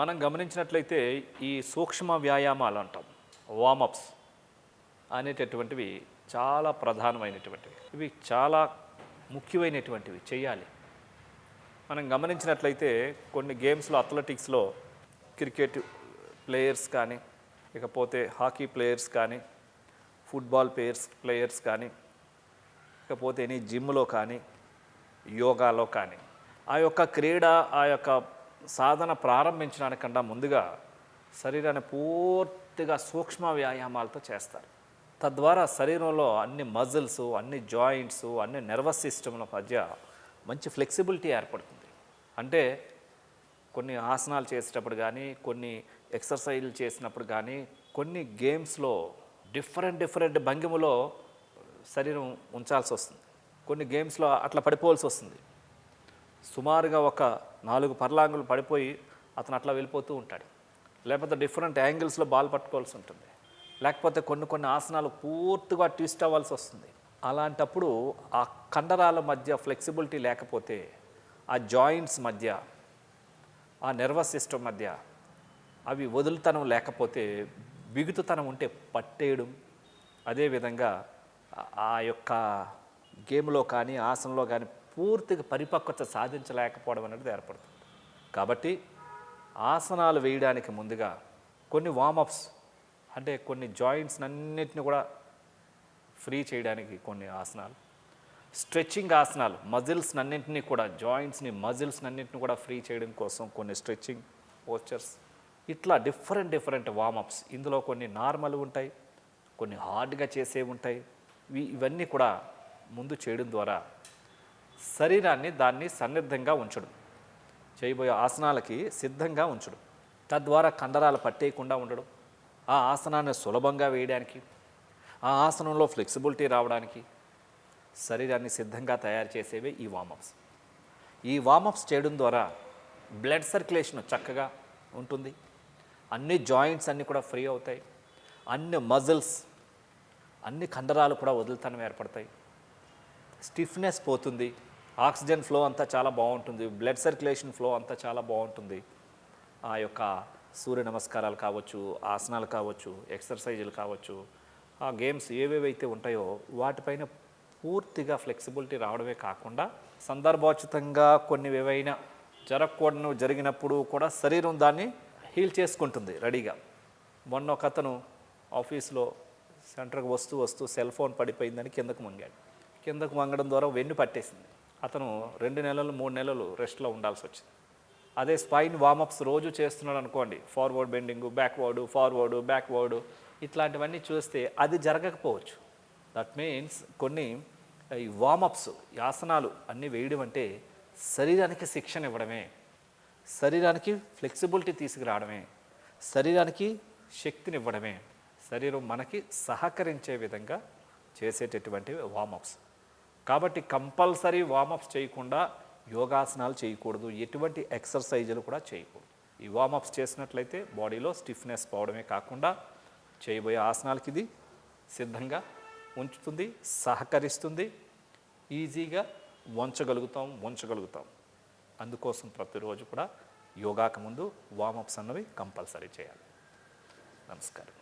మనం గమనించినట్లయితే ఈ సూక్ష్మ వ్యాయామాలు అంటాం, వార్మప్స్ అనేటటువంటివి చాలా ప్రధానమైనటువంటివి. ఇవి చాలా ముఖ్యమైనటువంటివి, చేయాలి. మనం గమనించినట్లయితే కొన్ని గేమ్స్లో, అథ్లెటిక్స్లో క్రికెట్ ప్లేయర్స్ కానీ, ఇకపోతే హాకీ ప్లేయర్స్ కానీ, ఫుట్బాల్ ప్లేయర్స్ కానీ, ఇకపోతే ఎనీ జిమ్లో కానీ, యోగాలో కానీ, ఆ యొక్క క్రీడ, ఆ యొక్క సాధన ప్రారంభించడానికన్నా ముందుగా శరీరాన్ని పూర్తిగా సూక్ష్మ వ్యాయామాలతో చేస్తారు. తద్వారా శరీరంలో అన్ని మజిల్స్, అన్ని జాయింట్స్, అన్ని నర్వస్ సిస్టమ్ల మధ్య మంచి ఫ్లెక్సిబిలిటీ ఏర్పడుతుంది. అంటే కొన్ని ఆసనాలు చేసేటప్పుడు కానీ, కొన్ని ఎక్సర్సైజ్లు చేసినప్పుడు కానీ, కొన్ని గేమ్స్లో డిఫరెంట్ భంగిమలో శరీరం ఉంచాల్సి వస్తుంది. కొన్ని గేమ్స్లో అట్లా పడిపోవాల్సి వస్తుంది. సుమారుగా ఒక 4 పర్లాంగులు పడిపోయి అతను అట్లా వెళ్ళిపోతూ ఉంటాడు. లేకపోతే డిఫరెంట్ యాంగిల్స్లో బాల్ పట్టుకోవాల్సి ఉంటుంది. లేకపోతే కొన్ని ఆసనాలు పూర్తిగా ట్విస్ట్ అవ్వాల్సి వస్తుంది. అలాంటప్పుడు ఆ కండరాల మధ్య ఫ్లెక్సిబిలిటీ లేకపోతే, ఆ జాయింట్స్ మధ్య, ఆ నర్వస్ సిస్టమ్ మధ్య అవి వదులుతనం లేకపోతే, బిగుతుతనం ఉంటే పట్టేయడం, అదేవిధంగా ఆ యొక్క గేమ్లో కానీ, ఆసనంలో కానీ పూర్తిగా పరిపక్వత సాధించలేకపోవడం అనేది ఏర్పడుతుంది. కాబట్టి ఆసనాలు వేయడానికి ముందుగా కొన్ని వార్మప్స్, అంటే కొన్ని జాయింట్స్ అన్నిటిని కూడా ఫ్రీ చేయడానికి కొన్ని ఆసనాలు, స్ట్రెచ్చింగ్ ఆసనాలు, మజిల్స్ అన్నింటినీ కూడా, జాయింట్స్ని, మజిల్స్ అన్నింటిని కూడా ఫ్రీ చేయడం కోసం కొన్ని స్ట్రెచ్చింగ్ పోస్చర్స్, ఇట్లా డిఫరెంట్ వార్మప్స్. ఇందులో కొన్ని నార్మల్ ఉంటాయి, కొన్ని హార్డ్గా చేసేవి ఉంటాయి. ఇవన్నీ కూడా ముందు చేయడం ద్వారా శరీరాన్ని దాన్ని సన్నిద్ధంగా ఉంచడం, చేయబోయే ఆసనాలకి సిద్ధంగా ఉంచడం, తద్వారా కండరాలు పట్టేయకుండా ఉండడం, ఆ ఆసనాన్ని సులభంగా వేయడానికి, ఆ ఆసనంలో ఫ్లెక్సిబిలిటీ రావడానికి శరీరాన్ని సిద్ధంగా తయారు చేసేవే ఈ వార్మప్స్. ఈ వార్మప్స్ చేయడం ద్వారా బ్లడ్ సర్క్యులేషన్ చక్కగా ఉంటుంది, అన్ని జాయింట్స్ అన్నీ కూడా ఫ్రీ అవుతాయి, అన్ని మజిల్స్, అన్ని కండరాలు కూడా వదులుతనం ఏర్పడతాయి, స్టిఫ్నెస్ పోతుంది, ఆక్సిజన్ ఫ్లో అంతా చాలా బాగుంటుంది, బ్లడ్ సర్క్యులేషన్ ఫ్లో అంతా చాలా బాగుంటుంది. ఆ యొక్క సూర్య నమస్కారాలు కావచ్చు, ఆసనాలు కావచ్చు, ఎక్సర్సైజులు కావచ్చు, ఆ గేమ్స్ ఏవేవైతే ఉంటాయో వాటిపైన పూర్తిగా ఫ్లెక్సిబిలిటీ రావడమే కాకుండా, సందర్భోచితంగా కొన్ని ఏవైనా జరగకూడను జరిగినప్పుడు కూడా శరీరం దాన్ని హీల్ చేసుకుంటుంది రెడీగా. మొన్న ఒక అతను ఆఫీస్లో సెంటర్కి వస్తూ సెల్ ఫోన్ పడిపోయిందని కిందకు వంగాడు. కిందకు వంగడం ద్వారా వెన్ను పట్టేసింది. అతను 2 నెలలు 3 నెలలు రెస్ట్లో ఉండాల్సి వచ్చింది. అదే స్పైన్ వార్మప్స్ రోజు చేస్తున్నాడు అనుకోండి, ఫార్వర్డ్ బెండింగు, బ్యాక్వర్డు, ఇట్లాంటివన్నీ చూస్తే అది జరగకపోవచ్చు. దట్ మీన్స్ కొన్ని ఈ వార్మప్స్, ఆసనాలు అన్నీ వేయడం అంటే శరీరానికి శిక్షణ ఇవ్వడమే, శరీరానికి ఫ్లెక్సిబిలిటీ తీసుకురావడమే, శరీరానికి శక్తినివ్వడమే, శరీరం మనకి సహకరించే విధంగా చేసేటటువంటివి వార్మప్స్. కాబట్టి కంపల్సరీ వార్మప్స్ చేయకుండా యోగాసనాలు చేయకూడదు, ఎటువంటి ఎక్సర్సైజులు కూడా చేయకూడదు. ఈ వార్మప్స్ చేసినట్లయితే బాడీలో స్టిఫ్నెస్ పోవడమే కాకుండా చేయబోయే ఆసనాలకి ఇది సిద్ధంగా ఉంచుతుంది, సహకరిస్తుంది, ఈజీగా ఉంచగలుగుతాం. అందుకోసం ప్రతిరోజు కూడా యోగాకు ముందు వార్మప్స్ అన్నవి కంపల్సరీ చేయాలి. నమస్కారం.